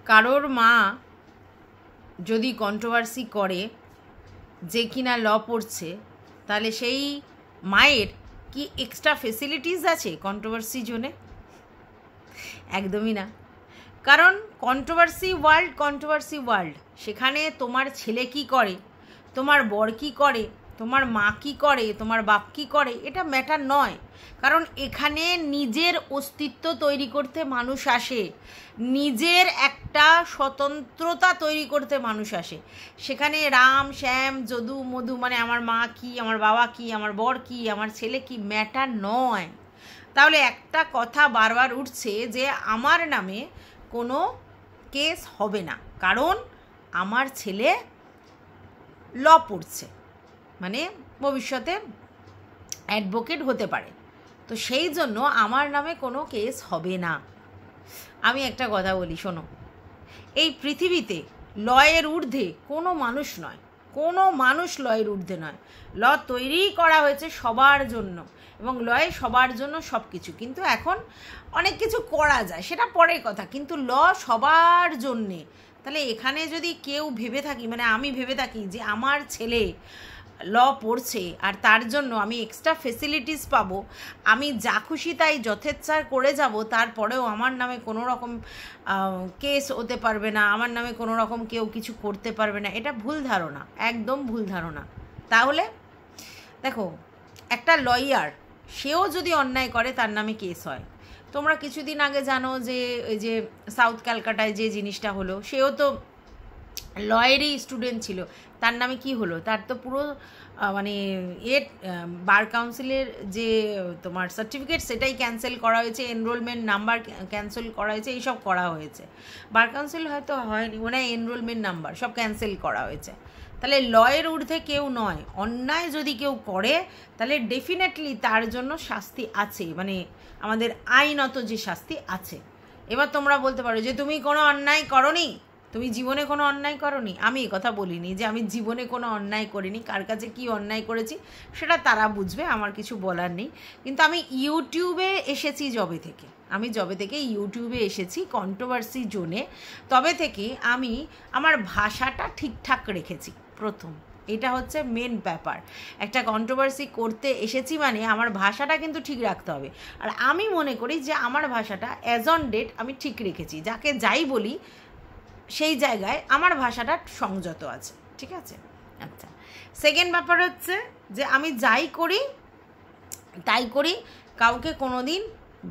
কারোর মা যদি কন্ট্রোভার্সি করে যে কিনা ল পড়ছে, তাহলে সেই মায়ের কি এক্সট্রা ফেসিলিটিস আছে কন্ট্রোভার্সি জোনে? একদমই না। কারণ কন্ট্রোভার্সি ওয়ার্ল্ড, সেখানে তোমার ছেলে কি করে, তোমার বর কি করে, তোমার মা কি করে, তোমার বাপ কি করে, এটা ম্যাটার নয়। কারণ এখানে নিজের অস্তিত্ব তৈরি করতে মানুষ আসে, নিজের একটা স্বতন্ত্রতা তৈরি করতে মানুষ আসে। সেখানে রাম শ্যাম যদু মধু মানে আমার মা কি, আমার বাবা কি, আমার বর কি, আমার ছেলে কি, ম্যাটার নয়। তাহলে একটা কথা বারবার উঠছে যে আমার নামে কোনো কেস হবে না, কারণ আমার ছেলে ল পড়ছে, মানে ভবিষ্যতে অ্যাডভোকেট হতে পারে, তো সেই জন্য আমার নামে কোনো কেস হবে না। আমি একটা কথা বলি, শোনো, এই পৃথিবীতে লয়ের ঊর্ধ্বে কোনো মানুষ নয়, কোনো মানুষ লয়ের ঊর্ধ্বে নয়। ল তৈরি করা হয়েছে সবার জন্য, এবং লয়ে সবার জন্য সব কিছু। কিন্তু এখন অনেক কিছু করা যায়, সেটা পরের কথা, কিন্তু ল সবার জন্যে। তাহলে এখানে যদি কেউ ভেবে থাকি, মানে আমি ভেবে থাকি যে আমার ছেলে ল পড়ছে আর তার জন্য আমি এক্সট্রা ফেসিলিটিস পাবো, আমি যা খুশি তাই যথেচ্ছার করে যাব, তারপরেও আমার নামে কোনো রকম কেস হতে পারবে না, আমার নামে কোনো রকম কেউ কিছু করতে পারবে না, এটা ভুল ধারণা, একদম ভুল ধারণা। তাহলে দেখো, একটা লয়ার সেও যদি অন্যায় করে তার নামে কেস হয়। তোমরা কিছুদিন আগে জানো যে ওই যে সাউথ ক্যালকাটায় যে জিনিসটা হলো, সেও তো লয়েরই স্টুডেন্ট ছিল, তার নামে কি হলো, তার তো পুরো মানে বার কাউন্সিলের যে তোমার সার্টিফিকেট সেটাই ক্যান্সেল করা হয়েছে, এনরোলমেন্ট নাম্বার ক্যান্সেল করা হয়েছে, এইসব করা হয়েছে। বার কাউন্সিল হয়তো হয়নি, মনে হয় এনরোলমেন্ট নাম্বার সব ক্যান্সেল করা হয়েছে। তাহলে লয়ের ঊর্ধ্বে কেউ নয়। অন্যায় যদি কেউ করে তাহলে ডেফিনেটলি তার জন্য শাস্তি আছে, মানে আমাদের আইনত যে শাস্তি আছে। এবার তোমরা বলতে পারো যে তুমি কোনো অন্যায় করোনি, তুমি জীবনে কোনো অন্যায় করোনি। আমি এই কথা বলিনি যে আমি জীবনে কোনো অন্যায় করিনি, কার কাছে কি অন্যায় করেছি সেটা তারা বুঝবে, আমার কিছু বলার নেই। কিন্তু আমি ইউটিউবে এসেছি যবে থেকে ইউটিউবে এসেছি কন্ট্রোভার্সি জোনে, তবে থেকে আমি আমার ভাষাটা ঠিকঠাক রেখেছি। প্রথম এটা হচ্ছে মেন ব্যাপার, একটা কন্ট্রোভার্সি করতে এসেছি মানে আমার ভাষাটা কিন্তু ঠিক রাখতে হবে। আর আমি মনে করি যে আমার ভাষাটা অ্যাজ অন ডেট আমি ঠিক রেখেছি, যাকে যাই বলি সেই জায়গায় আমার ভাষাটা সংযত আছে, ঠিক আছে। আচ্ছা, সেকেন্ড ব্যাপার হচ্ছে যে আমি যাই করি তাই করি, কাউকে কোনো দিন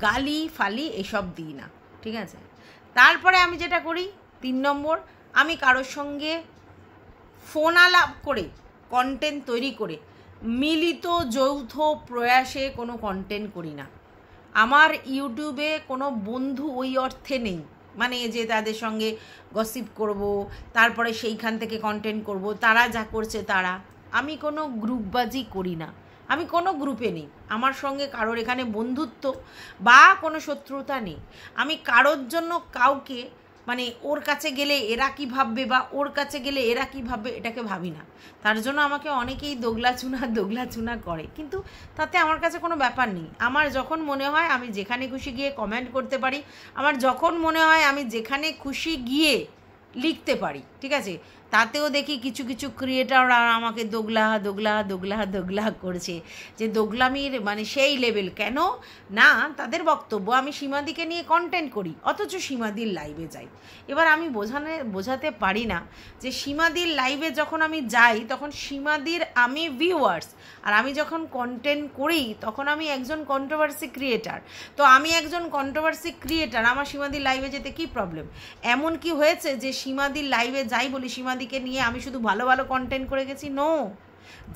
গালি ফালি এসব দিই না, ঠিক আছে। তারপরে আমি যেটা করি 3 নম্বর, আমি কারোর সঙ্গে ফোন আলাপ করে কন্টেন্ট তৈরি করে মিলিত যৌথ প্রয়াসে কোনো কন্টেন্ট করি না। আমার ইউটিউবে কোনো বন্ধু ওই অর্থে নেই, মানে যে তাদের সঙ্গে গসিপ করব, তারপরে সেইখান থেকে কন্টেন্ট করব, তারা যা করছে তারা। আমি কোনো গ্রুপবাজি করি না, আমি কোনো গ্রুপে নেই, আমার সঙ্গে কারোর এখানে বন্ধুত্ব বা কোনো শত্রুতা নেই। আমি কারোর জন্য কাউকে মানে ওর কাছে গেলে এরা কী ভাববে বা ওর কাছে গেলে এরা কী ভাববে এটাকে ভাবি না। তার জন্য আমাকে অনেকেই দোগলা চুনা করে, কিন্তু তাতে আমার কাছে কোনো ব্যাপার নেই। আমার যখন মনে হয় আমি যেখানে খুশি গিয়ে কমেন্ট করতে পারি, আমার যখন মনে হয় আমি যেখানে খুশি গিয়ে লিখতে পারি, ঠিক আছে। তাতেও দেখি কিছু কিছু ক্রিয়েটাররা আমাকে দোগলা করছে, যে দোগলামির মানে সেই লেভেল কেন না, তাদের বক্তব্য আমি সীমাদিকে নিয়ে কন্টেন্ট করি, অথচ সীমাদির লাইভে যাই। এবার আমি বোঝাতে পারি না যে সীমাদির লাইভে যখন আমি যাই তখন সীমাদির আমি ভিউয়ার্স, আর আমি যখন কন্টেন্ট করি তখন আমি একজন কন্ট্রোভার্সি ক্রিয়েটার। তো আমি একজন কন্ট্রোভার্সি ক্রিয়েটার, আমার সীমাদির লাইভে যেতে কি প্রবলেম? এমন কি হয়েছে যে সীমাদির লাইভে যাই বলি সীমাদিকে নিয়ে আমি শুধু ভালো ভালো কন্টেন্ট করে গেছি? নো,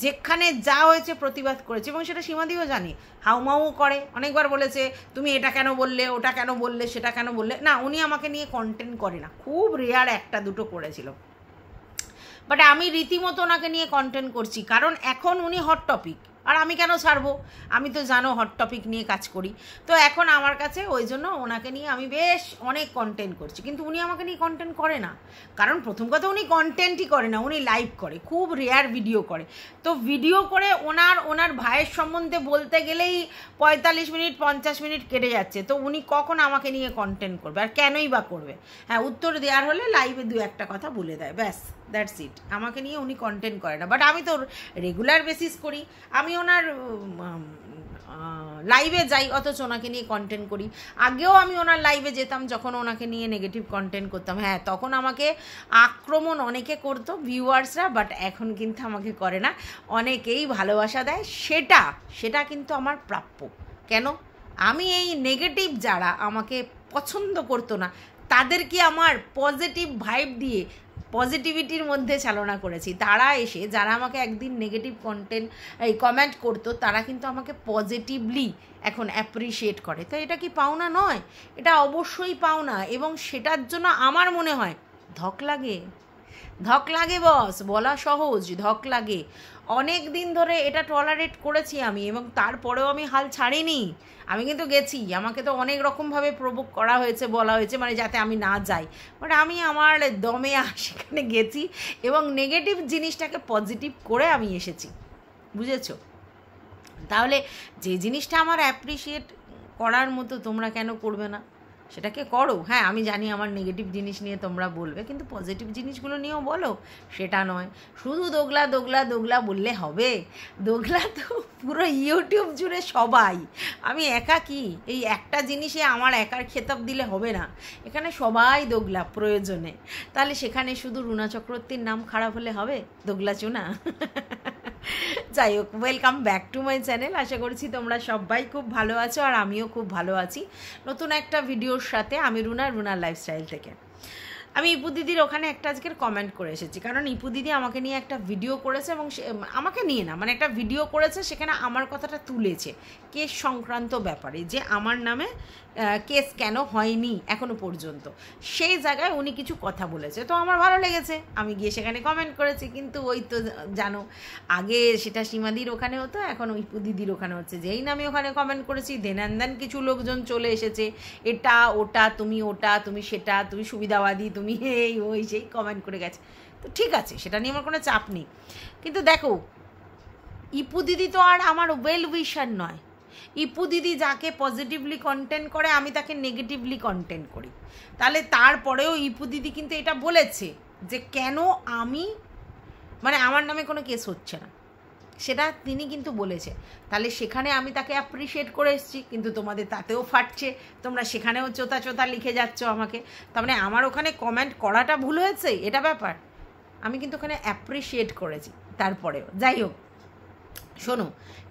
যেখানে যা হয়েছে প্রতিবাদ করেছে, এবং সেটা সীমাদিও জানি, হাউমাউ করে, অনেকবার বলেছে তুমি এটা কেন বললে, ওটা কেন বললে, সেটা কেন বললে। না, উনি আমাকে নিয়ে কন্টেন্ট করে না, খুব রেয়ার 1-2 করেছিল, বাট আমি রীতিমতো ওনাকে নিয়ে কন্টেন্ট করছি, কারণ এখন উনি হট টপিক। আর আমি কেন ছাড়বো? আমি তো জানো হট টপিক নিয়ে কাজ করি। তো এখন আমার কাছে ওই জন্য ওনাকে নিয়ে আমি বেশ অনেক কন্টেন্ট করছি, কিন্তু উনি আমাকে নিয়ে কন্টেন্ট করে না। কারণ প্রথম কথা উনি কন্টেন্টই করে না, উনি লাইভ করে, খুব রেয়ার ভিডিও করে। তো ভিডিও করে ওনার ভাইয়ের সম্বন্ধে বলতে গেলেই 45 মিনিট 50 মিনিট কেটে যাচ্ছে। তো উনি কখন আমাকে নিয়ে কন্টেন্ট করবে, আর কেনই বা করবে? হ্যাঁ, উত্তর দেওয়ার হলে লাইভে 2-1টা কথা বলে দেয়, ব্যাস, দ্যাটস ইট। আমাকে নিয়ে উনি কন্টেন্ট করে না, বাট আমি তো রেগুলার বেসিস করি। আমি ওনার লাইভে যাই, অথচ ওনাকে নিয়ে কন্টেন্ট করি। আগেও আমি ওনার লাইভে যেতাম যখন ওনাকে নিয়ে নেগেটিভ কন্টেন্ট করতাম। হ্যাঁ, তখন আমাকে আক্রমণ অনেকে করতো ভিউয়ার্সরা, বাট এখন কিন্তু আমাকে করে না, অনেকেই ভালোবাসা দেয়। সেটা কিন্তু আমার প্রাপ্য। কেন? আমি এই নেগেটিভ যারা আমাকে পছন্দ করতো না, তাদেরকে আমার পজিটিভ ভাইব দিয়ে পজিটিভিটির মধ্যে চালনা করেছি। তারা এসে যারা আমাকে একদিন নেগেটিভ কমেন্ট করতো, তারা কিন্তু আমাকে পজিটিভলি এখন অ্যাপ্রিসিয়েট করে। তো এটা কি পাওনা নয়? এটা অবশ্যই পাওনা। এবং সেটার জন্য আমার মনে হয় ধক লাগে বস, বলা সহজ, ধক লাগে। অনেক দিন ধরে এটা টলারেট করেছি আমি, এবং তারপরেও আমি হাল ছাড়িনি। আমি কিন্তু গেছি, আমাকে তো অনেক রকমভাবে প্রভোগ করা হয়েছে, বলা হয়েছে, মানে যাতে আমি না যাই, বাট আমি আমার দমে সেখানে গেছি এবং নেগেটিভ জিনিসটাকে পজিটিভ করে আমি এসেছি, বুঝেছো? তাহলে যে জিনিসটা আমার অ্যাপ্রিসিয়েট করার মতো, তোমরা কেন করবে না? সেটাকে করো। হ্যাঁ, আমি জানি আমার নেগেটিভ জিনিস নিয়ে তোমরা বলবে, কিন্তু পজিটিভ জিনিসগুলো নিয়েও বলো। সেটা নয় শুধু দোগলা বললে হবে। দোগলা তো পুরো ইউটিউব জুড়ে সবাই। আমি একা কি? এই একটা জিনিসে আমার একার খেতাব দিলে হবে না, এখানে সবাই দোগলা প্রয়োজনে। তাহলে সেখানে শুধু রুনা চক্রবর্তীর নাম খারাপ হলে হবে? দোগলা চুনা। যাই হোক, welcome back to my channel. আশা করছি তোমরা সবাই খুব ভালো আছো, আর আমিও খুব ভালো আছি নতুন একটা ভিডিওর সাথে। আমি রুনার লাইফস্টাইল থেকে। আমি ইপু দিদির ওখানে একটা আজকের কমেন্ট করে এসেছি, কারণ ইপু দিদি আমাকে নিয়ে একটা ভিডিও করেছে, এবং আমাকে নিয়ে না, মানে একটা ভিডিও করেছে, সেখানে আমার কথাটা তুলেছে কেস সংক্রান্ত ব্যাপারে, যে আমার নামে কেস কেন হয়নি এখনো পর্যন্ত, সেই জায়গায় উনি কিছু কথা বলেছে। তো আমার ভালো লেগেছে, আমি গিয়ে সেখানে কমেন্ট করেছি। কিন্তু ওই তো জানো, আগে সেটা সীমাদির ওখানে হতো, এখন ইপু দিদির ওখানে হচ্ছে। যেই না আমি ওখানে কমেন্ট করেছি, দেন কিছু লোকজন চলে এসেছে, এটা ওটা, তুমি সেটা, তুমি সুবিধাবাদী, তুমি এই ওই সেই কমেন্ট করে গেছে। তো ঠিক আছে, সেটা নিয়ে আমার কোনো চাপ নেই। কিন্তু দেখো, ইপু দিদি তো আর আমার ওয়েল উইশার নয়। ইপু দিদি যাকে পজিটিভলি কন্টেন্ট করে, আমি তাকে নেগেটিভলি কন্টেন্ট করি। তাহলে তারপরেও ইপু দিদি কিন্তু এটা বলেছে যে কেন আমি, মানে আমার নামে কোনো কেস হচ্ছে না, সেটা তিনি কিন্তু বলেছে। তাহলে সেখানে আমি তাকে অ্যাপ্রিসিয়েট করে এসেছি, কিন্তু তোমাদের তাতেও ফাটছে, তোমরা সেখানেও চোতা লিখে যাচ্ছ আমাকে। তার মানে আমার ওখানে কমেন্ট করাটা ভুল হয়েছে, এটা ব্যাপার। আমি কিন্তু ওখানে অ্যাপ্রিসিয়েট করেছি তারপরেও। যাই হোক, শোনো,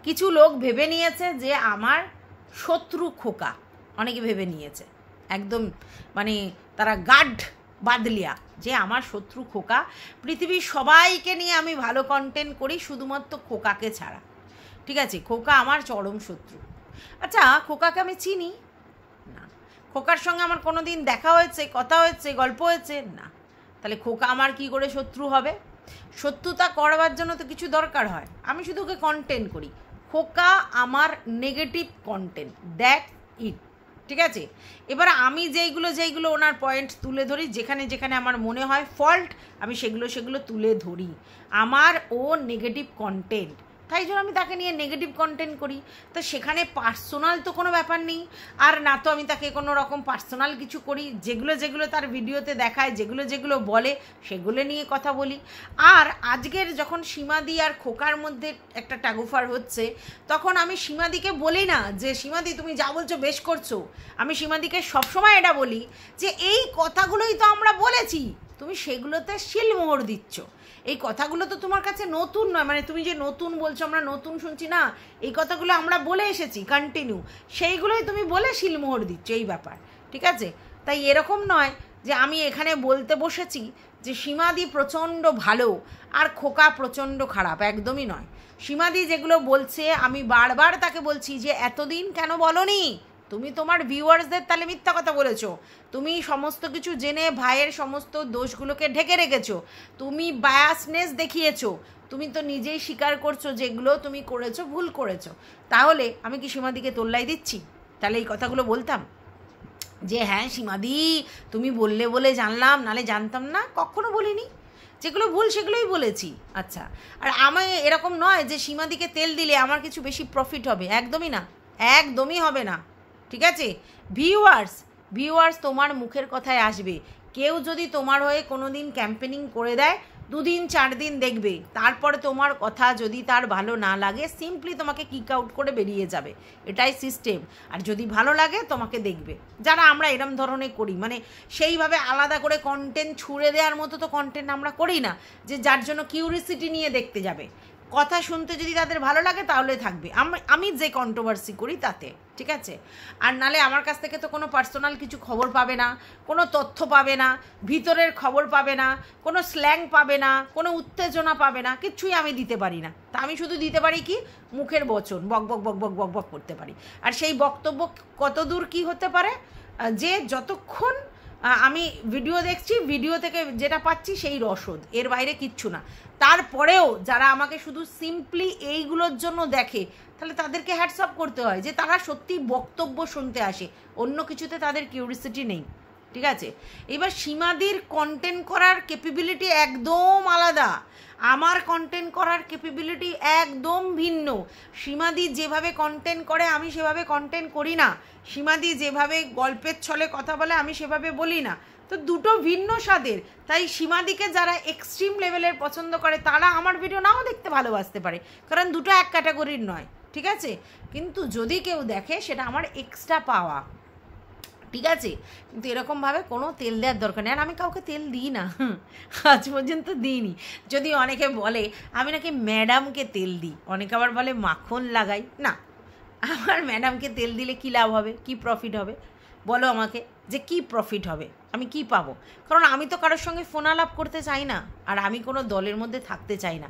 কিছু লোক ভেবে নিয়েছে যে আমার শত্রু খোকা, অনেকে ভেবে নিয়েছে একদম, মানে তারা গাঢ় বাদলিয়া, যে আমার শত্রু খোকা। পৃথিবীর সবাইকে নিয়ে আমি ভালো কন্টেন্ট করি, শুধুমাত্র খোকাকে ছাড়া। ঠিক আছে, খোকা আমার চরম শত্রু। আচ্ছা, খোকাকে আমি চিনি না, খোকার সঙ্গে আমার কোনো দিন দেখা হয়েছে, কথা হয়েছে, গল্প হয়েছে না। তাহলে খোকা আমার কি করে শত্রু হবে? শত্রুতা করবার জন্য তো কিছু দরকার হয়। আমি শুধু ওকে কন্টেন্ট করি, খোকা আমার নেগেটিভ কন্টেন্ট, দ্যাটস ইট। ঠিক আছে, এবার আমি যেইগুলো ওনার পয়েন্ট তুলে ধরি, যেখানে আমার মনে হয় ফল্ট, আমি সেগুলো তুলে ধরি। আমার ও নেগেটিভ কন্টেন্ট, তাই জন্য আমি তাকে নিয়ে নেগেটিভ কন্টেন্ট করি। তো সেখানে পার্সোনাল তো কোনো ব্যাপার নেই, আর না তো আমি তাকে কোনো রকম পার্সোনাল কিছু করি। যেগুলো তার ভিডিওতে দেখায়, যেগুলো বলে, সেগুলো নিয়ে কথা বলি। আর আজকের যখন সীমাদি আর খোকার মধ্যে একটা টাগুফার হচ্ছে, তখন আমি সীমাদিকে বলি না যে সীমাদি তুমি যা বলছো বেশ করছো। আমি সীমাদিকে সবসময় এটা বলি যে এই কথাগুলোই তো আমরা বলেছি, তুমি সেগুলোতে শিলমোহর দিচ্ছ। এই কথাগুলো তো তোমার কাছে নতুন নয়, মানে তুমি যে নতুন বলছো, আমরা নতুন শুনছি না, এই কথাগুলো আমরা বলে এসেছি কন্টিনিউ, সেইগুলোই তুমি বলে শিলমোহর দিচ্ছ, এই ব্যাপার। ঠিক আছে, তাই এরকম নয় যে আমি এখানে বলতে বসেছি যে সীমাদি প্রচণ্ড ভালো আর খোকা প্রচণ্ড খারাপ, একদমই নয়। সীমাদি যেগুলো বলছে, আমি বারবার তাকে বলছি যে এতদিন কেন বলনি, তুমি তোমার ভিউয়ার্সদের তাহলে মিথ্যা কথা বলেছো, তুমি সমস্ত কিছু জেনে ভাইয়ের সমস্ত দোষগুলোকে ঢেকে রেখেছো, তুমি বায়াসনেস দেখিয়েছো, তুমি তো নিজেই স্বীকার করছো যেগুলো তুমি করেছো ভুল করেছো। তাহলে আমি কি সীমাদিকে তোল্লাই দিচ্ছি? তাহলে এই কথাগুলো বলতাম যে হ্যাঁ সীমাদি তুমি বললে বলে জানলাম, নালে জানতাম না? কখনো বলিনি। যেগুলো ভুল সেগুলোই বলেছি। আচ্ছা, আর আমি এরকম নয় যে সীমাদিকে তেল দিলে আমার কিছু বেশি প্রফিট হবে, একদমই না, একদমই হবে না, ঠিক আছে? ভিউয়ার্স তোমার মুখের কথায় আসবে। কেউ যদি তোমার হয়ে কোনো দিন ক্যাম্পেনিং করে দেয়, 2 দিন 4 দিন দেখবে, তারপরে তোমার কথা যদি তার ভালো না লাগে সিম্পলি তোমাকে কিক আউট করে বেরিয়ে যাবে, এটাই সিস্টেম। আর যদি ভালো লাগে তোমাকে দেখবে। যারা আমরা এরম ধরনের করি, মানে সেইভাবে আলাদা করে কন্টেন্ট ছুঁড়ে দেওয়ার মতো তো কন্টেন্ট আমরা করি না যে যার জন্য কিউরিসিটি নিয়ে দেখতে যাবে। কথা শুনতে যদি তাদের ভালো লাগে তাহলে থাকবে, আমি যে কন্ট্রোভার্সি করি তাতে, ঠিক আছে? আর নালে আমার কাছ থেকে তো কোনো পার্সোনাল কিছু খবর পাবে না, কোনো তথ্য পাবে না, ভিতরের খবর পাবে না, কোনো স্ল্যাং পাবে না, কোনো উত্তেজনা পাবে না, কিচ্ছুই আমি দিতে পারি না। তা আমি শুধু দিতে পারি কি মুখের বচন, বক বক বক বক বক বক করতে পারি। আর সেই বক্তব্য কত দূর কী হতে পারে, যে যতক্ষণ আমি ভিডিও দেখছি, ভিডিও থেকে যেটা পাচ্ছি সেই রসদ, এর বাইরে কিচ্ছু না। তারপরেও যারা আমাকে শুধু সিম্পলি এইগুলোর জন্য দেখে, তাহলে তাদেরকে হ্যাটস আপ করতে হয় যে তারা সত্যি বক্তব্য শুনতে আসে, অন্য কিছুতে তাদের কিউরিসিটি নেই, ঠিক আছে? এবার সীমাদির কন্টেন্ট করার ক্যাপাবিলিটি একদম আলাদা, আমার কন্টেন্ট করার ক্যাপাবিলিটি একদম ভিন্ন। সীমাদি যেভাবে কন্টেন্ট করে আমি সেভাবে কন্টেন্ট করি না, সীমাদি যেভাবে গল্পের ছলে কথা বলে আমি সেভাবে বলি না, তো দুটো ভিন্ন স্বাদের। তাই সীমাদিকে যারা এক্সট্রিম লেভেলের পছন্দ করে তারা আমার ভিডিও নাও দেখতে ভালোবাসতে পারে, কারণ দুটো এক ক্যাটাগরির নয়, ঠিক আছে? কিন্তু যদি কেউ দেখে সেটা আমার এক্সট্রা পাওয়া, ঠিক আছে? কিন্তু এরকমভাবে কোনো তেল দেওয়ার দরকার নেই। আর আমি কাউকে তেল দিই না, আজ পর্যন্ত দিইনি। যদি অনেকে বলে আমি নাকি ম্যাডামকে তেল দিই, অনেকে আবার বলে মাখন লাগাই, না, আমার ম্যাডামকে তেল দিলে কী লাভ হবে, কী প্রফিট হবে বলো আমাকে, যে কী প্রফিট হবে, আমি কি পাবো? কারণ আমি তো কারোর সঙ্গে ফোনালাপ করতে চাই না, আর আমি কোনো দলের মধ্যে থাকতে চাই না।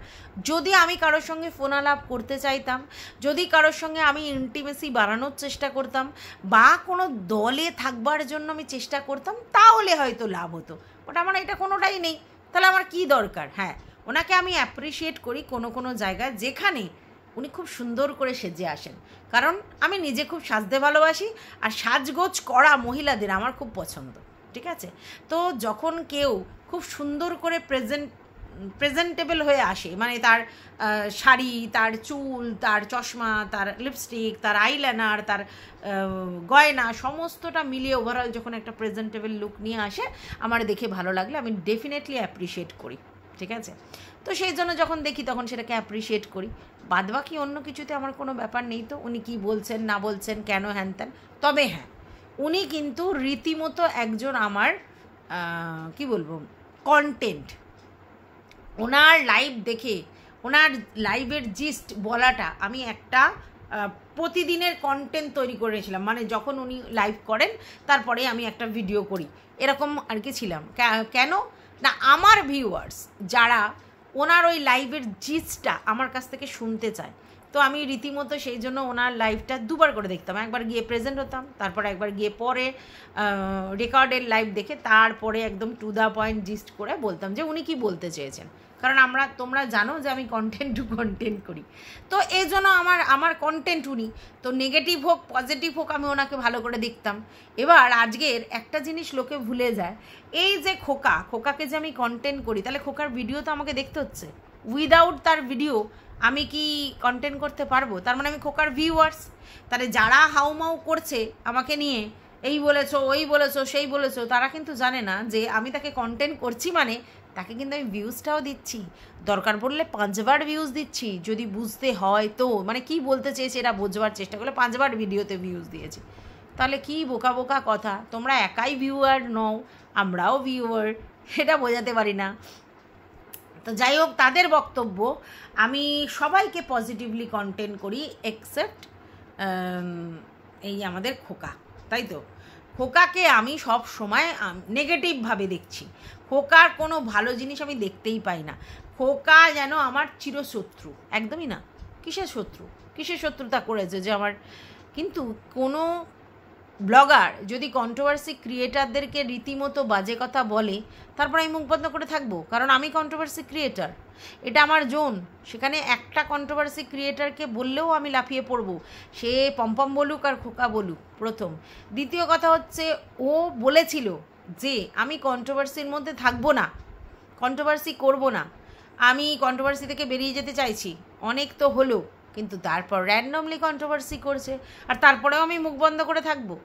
যদি আমি কারোর সঙ্গে ফোনালাপ করতে চাইতাম, যদি কারোর সঙ্গে আমি ইন্টিমেসি বাড়ানোর চেষ্টা করতাম, বা কোনো দলে থাকবার জন্য আমি চেষ্টা করতাম, তাহলে হয়তো লাভ হতো। বাট আমার এটা কোনোটাই নেই, তাহলে আমার কি দরকার? হ্যাঁ, ওনাকে আমি অ্যাপ্রিসিয়েট করি কোনো কোনো জায়গায় যেখানে উনি খুব সুন্দর করে সেজে আসেন, কারণ আমি নিজে খুব সাজতে ভালোবাসি, আর সাজগোজ করা মহিলাদের আমার খুব পছন্দ, ঠিক আছে? তো যখন কেউ খুব সুন্দর করে প্রেজেন্টেবল হয়ে আসে, মানে তার শাড়ি, তার চুল, তার চশমা, তার লিপস্টিক, তার আইলাইনার, তার গয়না সমস্তটা মিলিয়ে ওভারঅল যখন একটা প্রেজেন্টেবল লুক নিয়ে আসে, আমার দেখে ভালো লাগলে আমি ডেফিনেটলি অ্যাপ্রিসিয়েট করি, ঠিক আছে? তো সেই জন্য যখন দেখি তখন সেটাকে অ্যাপ্রিসিয়েট করি। বাদবাকি অন্য কিছুতে আমার কোনো ব্যাপার নেই তো, উনি কী বলছেন না বলছেন, কেন হ্যান ত্যান। তবে হ্যাঁ, উনি কিন্তু রীতিমতো একজন আমার কি বলবো কন্টেন্ট, ওনার লাইভ দেখে, ওনার লাইভের জিস্ট বলাটা আমি একটা প্রতিদিনের কন্টেন্ট তৈরি করেছিলাম, মানে যখন উনি লাইভ করেন তারপরে আমি একটা ভিডিও করি, এরকম আর কি ছিলাম। কেন না, আমার ভিউয়ার্স যারা ওনার ওই লাইভের জিস্টটা আমার কাছ থেকে শুনতে চায়, তো আমি রীতিমতো সেই জন্য ওনার লাইভটা দুবার করে দেখতাম। একবার গিয়ে প্রেজেন্ট হতাম, তারপর একবার গিয়ে পরে রেকর্ডের লাইভ দেখে তারপরে একদম টু দ্য পয়েন্ট জিস্ট করে বলতাম যে উনি কি বলতে চেয়েছেন, কারণ তোমরা জানো যে আমি কন্টেন্ট টু কন্টেন্ট করি। তো এই জন্য আমার কন্টেন্ট উনি, তো নেগেটিভ হোক পজিটিভ হোক আমি ওনাকে ভালো করে দেখতাম। এবার আজকের একটা জিনিস লোকে ভুলে যায়, এই যে খোকাকে যে আমি কন্টেন্ট করি, তাহলে খোকার ভিডিও তো আমাকে দেখতে হচ্ছে, উইদাউট তার ভিডিও আমি কি কন্টেন্ট করতে পারবো? তার মানে আমি খোকার ভিউয়ার্স। তাহলে যারা হাউমাউ করছে আমাকে নিয়ে, এই বলেছো ওই বলেছো সেই বলেছো, তারা কিন্তু জানে না যে আমি তাকে কন্টেন্ট করছি, মানে তাকে কিন্তু আমি ভিউজটাও দিচ্ছি, দরকার পড়লে 5 বার ভিউজ দিচ্ছি, যদি বুঝতে হয় তো, মানে কি বলতে চেয়েছে এটা বোঝবার চেষ্টা করলে 5 বার ভিডিওতে ভিউজ দিয়েছি। তাহলে কি বোকা বোকা কথা, তোমরা একাই ভিউয়ার নও, আমরাও ভিউয়ার, এটা বোঝাতে পারি না। তো যাই হোক, তাদের বক্তব্য, আমি সবাইকে পজিটিভলি কন্টেন্ট করি এক্সেপ্ট এই আমাদের খোকা, তাই তো? খোকাকে আমি সব সময় নেগেটিভভাবে দেখছি, খোকার কোনো ভালো জিনিস আমি দেখতেই পাই না। খোকা যেন আমার চিরশত্রু, একদমই না। কিসের শত্রুতা করেছে যে আমার, কিন্তু কোনো ব্লগার যদি কন্ট্রোভার্সি ক্রিয়েটারদেরকে রীতিমতো বাজে কথা বলে, তারপর আমি মুখ বন্ধ করে থাকবো, কারণ আমি কন্ট্রোভার্সি ক্রিয়েটার, এটা আমার জোন। সেখানে একটা কন্ট্রোভার্সি ক্রিয়েটারকে বললেও আমি লাফিয়ে পড়বো, সে পম্পম বলুক আর খোকা বলুক, প্রথম। দ্বিতীয় কথা হচ্ছে, ও বলেছিল যে আমি কন্ট্রোভার্সির মধ্যে থাকবো না, কন্ট্রোভার্সি করব না, আমি কন্ট্রোভার্সি থেকে বেরিয়ে যেতে চাইছি। অনেক তো হলো, কিন্তু তারপর র্যান্ডমলি কন্ট্রোভার্সি করছে, আর তারপরেও আমি মুখ বন্ধ করে থাকবো।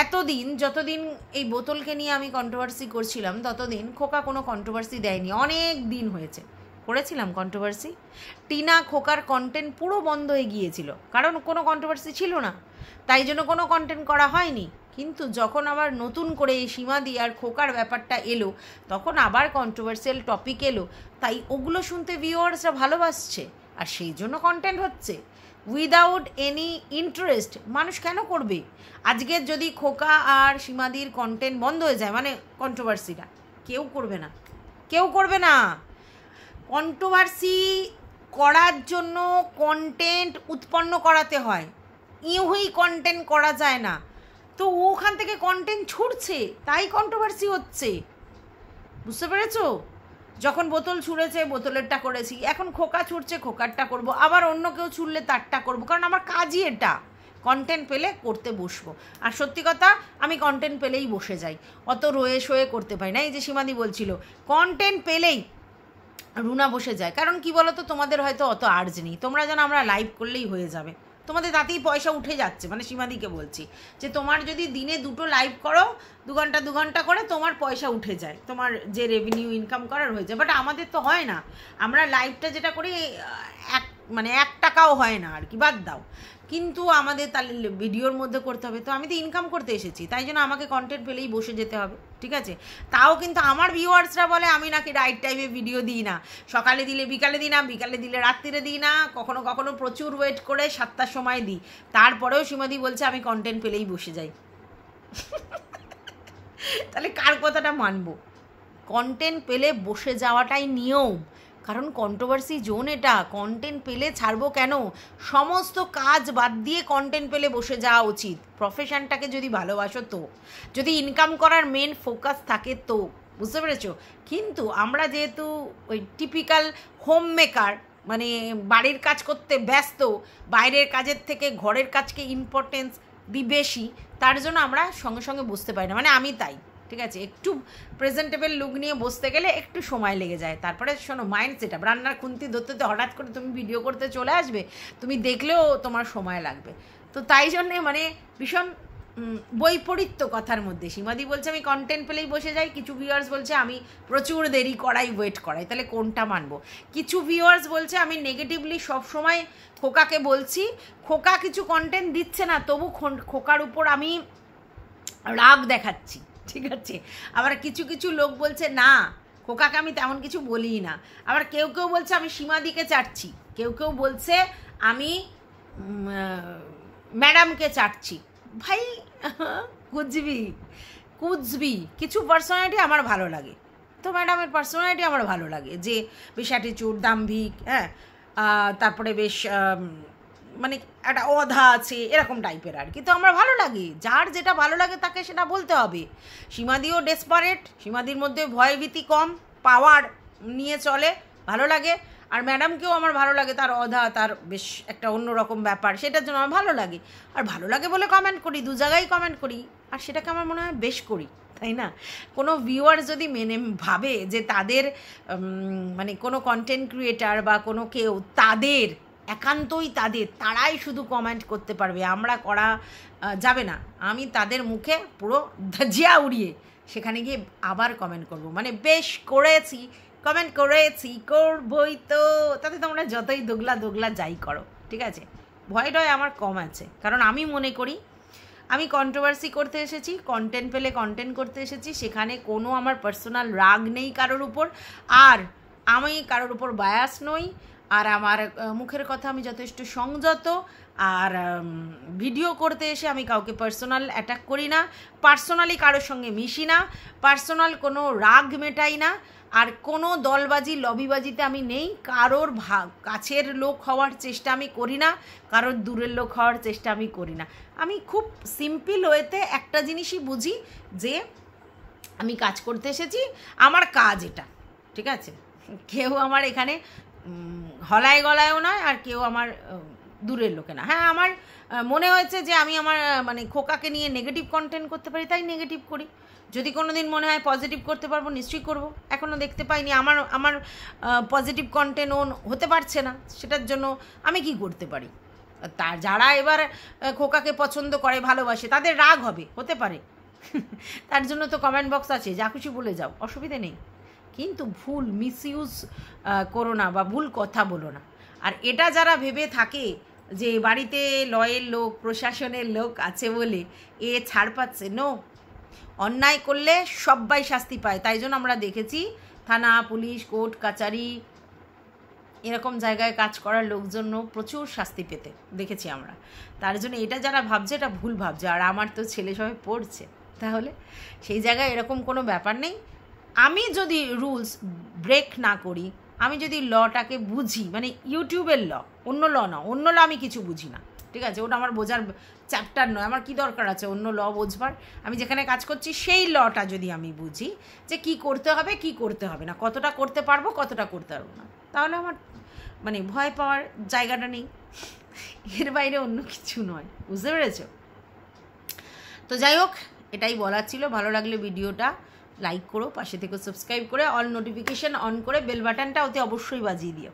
এতদিন যতদিন এই বোতলকে নিয়ে আমি কন্ট্রোভার্সি করছিলাম, ততদিন খোকা কোনো কন্ট্রোভার্সি দেয়নি। অনেক দিন হয়েছে করেছিলাম কন্ট্রোভার্সি। টিনা খোকার কন্টেন্ট পুরো বন্ধ হয়ে গিয়েছিল, কারণ কোনো কন্ট্রোভার্সি ছিল না, তাই জন্য কোনো কন্টেন্ট করা হয়নি। কিন্তু যখন আবার নতুন করে এই সীমাদি আর খোকার ব্যাপারটা এলো, তখন আবার কন্ট্রোভার্সিয়াল টপিক এলো, তাই ওগুলো শুনতে ভিউয়ার্সরা ভালোবাসছে, আর সেই জন্য কন্টেন্ট হচ্ছে। উইদাউট এনি ইন্টারেস্ট মানুষ কেন করবে? আজকের যদি খোকা আর সীমাদির কন্টেন্ট বন্ধ হয়ে যায়, মানে কন্ট্রোভার্সিটা কেউ করবে না, কেউ করবে না। কন্ট্রোভার্সি করার জন্য কন্টেন্ট উৎপন্ন করাতে হয়, ইউই কন্টেন্ট করা যায় না। তো ওখান থেকে কন্টেন্ট ছুটছে, তাই কন্ট্রোভার্সি হচ্ছে, বুঝতে পেরেছো? যখন বোতল ছুঁড়েছে বোতলেরটা করেছি, এখন খোকা ছুটছে খোকারটা করব, আবার অন্য কেউ ছুড়লে তারটা করব, কারণ আমার কাজই এটা। কন্টেন্ট পেলে করতে বসবো, আর সত্যি কথা আমি কন্টেন্ট পেলেই বসে যাই, অত রয়ে শোয়ে করতে পারি না। এই যে সীমাদি বলছিল কন্টেন্ট পেলেই রুনা বসে যায়, কারণ কি বলো তো, তোমাদের হয়তো অত আর্জ নেই, তোমরা যেন আমরা লাইভ করলেই হয়ে যাবে, তোমাদের তাতেই পয়সা উঠে যাচ্ছে। মানে সীমাদিকে বলছি যে তোমার যদি দিনে 2টো লাইভ করো, 2 ঘন্টা করে, তোমার পয়সা উঠে যায়, তোমার যে রেভিনিউ ইনকাম করার হয়ে যায়। বাট আমাদের তো হয় না, আমরা লাইভটা যেটা করি মানে 1 টাকাও হয় না আর কি, বাদ দাও। কিন্তু আমাদের তাহলে ভিডিওর মধ্যে করতে হবে, তো আমি তো ইনকাম করতে এসেছি, তাই জন্য আমাকে কন্টেন্ট পেলেই বসে যেতে হবে, ঠিক আছে? তাও কিন্তু আমার ভিউয়ার্সরা বলে আমি নাকি রাইট টাইমে ভিডিও দিই না, সকালে দিলে বিকালে দিই না, বিকালে দিলে রাত্রিরে দিই না, কখনো কখনো প্রচুর ওয়েট করে 7টার সময় দিই, তারপরেও সীমাদি বলছে আমি কন্টেন্ট পেলেই বসে যাই। তাহলে কার কথাটা মানবো? কন্টেন্ট পেলে বসে যাওয়াটাই নিয়ম, কারণ কন্ট্রোভার্সি জোন এটা। কন্টেন্ট পেলে ছাড়বো কেন? সমস্ত কাজ বাদ দিয়ে কন্টেন্ট পেলে বসে যাওয়া উচিত, প্রফেশনটাকে যদি ভালোবাসো তো, যদি ইনকাম করার মেন ফোকাস থাকে তো, বুঝতে পেরেছো? কিন্তু আমরা যেহেতু ওই টিপিক্যাল হোম মেকার, মানে বাড়ির কাজ করতে ব্যস্ত, বাইরের কাজের থেকে ঘরের কাজকে ইম্পর্টেন্স দিই বেশি, তার জন্য আমরা সঙ্গে সঙ্গে বুঝতে পারি না। মানে আমি তাই, ঠিক আছে, একটু প্রেজেন্টেবল লুক নিয়ে বসতে গেলে একটু সময় লেগে যায়। তারপরে শোনো, মাইন্ড সেট আপ, রান্নার খুন্তি ধরতে হঠাৎ করে তুমি ভিডিও করতে চলে আসবে, তুমি দেখলেও তোমার সময় লাগবে। তো তাই জন্যে মানে ভীষণ বৈপরীত্য কথার মধ্যে। সীমাদি বলছে আমি কন্টেন্ট পেলেই বসে যাই, কিছু ভিউয়ার্স বলছে আমি প্রচুর দেরি করাই, ওয়েট করাই। তাহলে কোনটা মানবো? কিছু ভিউয়ার্স বলছে আমি নেগেটিভলি সবসময় খোকাকে বলছি, খোকা কিছু কন্টেন্ট দিচ্ছে না, তবু খোকার উপর আমি রাগ দেখাচ্ছি, ঠিক আছে? আবার কিছু কিছু লোক বলছে না, খোকাকে আমি তেমন কিছু বলিই না। আবার কেউ কেউ বলছে আমি সীমাদিকে চাটছি, কেউ কেউ বলছে আমি ম্যাডামকে চাটছি। ভাই কুচবি কিছু পার্সোনালিটি আমার ভালো লাগে, তো ম্যাডামের পার্সোনালিটি আমার ভালো লাগে, যে বেশ অ্যাটিটিউড, দাম্ভিক, হ্যাঁ, তারপরে বেশ মানে একটা অধা আছে, এরকম টাইপের আর কি। তো আমার ভালো লাগে, যার যেটা ভালো লাগে তাকে সেটা বলতে হবে। সীমাদিও ডেসপারেট, সীমাদির মধ্যে ভয়ভীতি কম, পাওয়ার নিয়ে চলে, ভালো লাগে। আর ম্যাডামকেও আমার ভালো লাগে, তার অধা, তার বেশ একটা অন্যরকম ব্যাপার, সেটার জন্য আমার ভালো লাগে। আর ভালো লাগে বলে কমেন্ট করি, 2 জায়গায় কমেন্ট করি, আর সেটাকে আমার মনে হয় বেশ করি, তাই না? কোনো ভিউয়ার যদি মেনে ভাবে যে তাদের মানে কোনো কন্টেন্ট ক্রিয়েটার বা কোনো কেউ তাদের একান্তই তারাই শুধু কমেন্ট করতে পারবে, আমরা করা যাবে না, আমি তাদের মুখে পুরো ধাজিয়া উড়িয়ে সেখানে গিয়ে আবার কমেন্ট করব, মানে বেশ করেছি, কমেন্ট করেছি, করবই তো, তাতে তোমরা যতই দোগলা যাই করো, ঠিক আছে? ভয়টাই আমার কম আছে, কারণ আমি মনে করি আমি কন্ট্রোভার্সি করতে এসেছি, কন্টেন্ট পেলে কন্টেন্ট করতে এসেছি, সেখানে কোনো আমার পার্সোনাল রাগ নেই কারোর উপর, আর আমি কারোর উপর বায়াস নই, আর আমার মুখের কথা আমি যথেষ্ট সংযত, আর ভিডিও করতে এসে আমি কাউকে পার্সোনাল অ্যাটাক করি না, পার্সোনালি কারোর সঙ্গে মিশি না, পার্সোনাল কোনো রাগ মেটাই না, আর কোনো দলবাজি লবিবাজিতে আমি নেই, কারোর কাছের লোক হওয়ার চেষ্টা আমি করি না, কারোর দূরের লোক হওয়ার চেষ্টা আমি করি না। আমি খুব সিম্পল ওয়েতে একটা জিনিসই বুঝি যে আমি কাজ করতে এসেছি, আমার কাজ এটা, ঠিক আছে? কেউ আমার এখানে হলায় গলায়ও নয়, আর কেউ আমার দূরের লোকে না। হ্যাঁ, আমার মনে হয়েছে যে আমি আমার মানে খোকাকে নিয়ে নেগেটিভ কন্টেন্ট করতে পারি, তাই নেগেটিভ করি। যদি কোনো দিন মনে হয় পজিটিভ করতে পারবো, নিশ্চয়ই করবো। এখনও দেখতে পাইনি আমার পজিটিভ কন্টেন্ট হতে পারছে না, সেটার জন্য আমি কি করতে পারি? তার যারা এবার খোকাকে পছন্দ করে, ভালোবাসে, তাদের রাগ হবে, হতে পারে। তার জন্য তো কমেন্ট বক্স আছে, যা খুশি বলে যাও, অসুবিধে নেই। কিন্তু ভুল মিসইউজ করো না বা ভুল কথা বলো না। আর এটা যারা ভেবে থাকে যে বাড়িতে লয়ের লোক, প্রশাসনের লোক আছে বলে এ ছাড় পাচ্ছে, নো। অন্যায় করলে সবাই শাস্তি পায়। তাই জন্য আমরা দেখেছি থানা, পুলিশ, কোর্ট কাচারি এরকম জায়গায় কাজ করার লোকজনও প্রচুর শাস্তি পেতে দেখেছি আমরা। তার জন্য এটা যারা ভাবছে, এটা ভুল ভাবছে। আর আমার তো ছেলে সবাই পড়ছে, তাহলে সেই জায়গায় এরকম কোনো ব্যাপার নেই। আমি যদি রুলস ব্রেক না করি, আমি যদি লটাকে বুঝি, মানে ইউটিউবের ল, অন্য ল না, অন্য ল আমি কিছু বুঝি না, ঠিক আছে? ওটা আমার বোঝার চ্যাপ্টার নয়। আমার কি দরকার আছে অন্য ল বোঝবার? আমি যেখানে কাজ করছি সেই লটা যদি আমি বুঝি যে কি করতে হবে, কি করতে হবে না, কতটা করতে পারবো, কতটা করতে পারবো না, তাহলে আমার মানে ভয় পাওয়ার জায়গাটা নেই। এর বাইরে অন্য কিছু নয়, বুঝতে পেরেছ? তো যাই হোক, এটাই বলার ছিল। ভালো লাগলে ভিডিওটা লাইক করো, পাশে থেকে সাবস্ক্রাইব করে অল নোটিফিকেশান অন করে বেল বাটনটা ওতে অবশ্যই বাজিয়ে দিও।